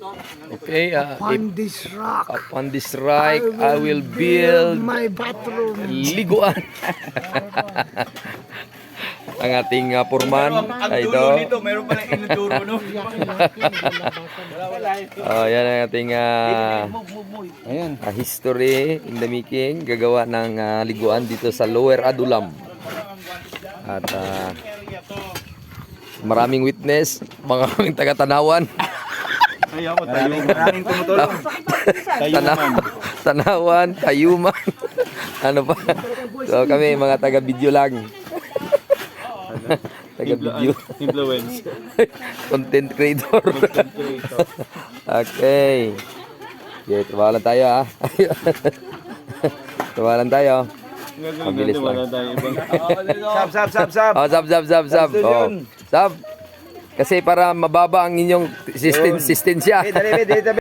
Okay, On this rock, upon this rock, I will build my bathroom. liguan. Ang ating purman ay ito. Mayroon pala inuturo, no? Oh, yan ang ating history in the making. Gagawa ng liguan dito sa Lower Adulam. At maraming witness, mga taga-tanawan. Maraming tumutulong. Tanawan, Tayuman. Ano pa? So kami mga taga-video lang. Taga-video. Influence. Content creator. Okay. Okay, tawalan tayo tawalan tayo. Mabilis lang. Sab. Oh, sab. Oh, sab. Kasi para mababa ang inyong resistensya. Dali.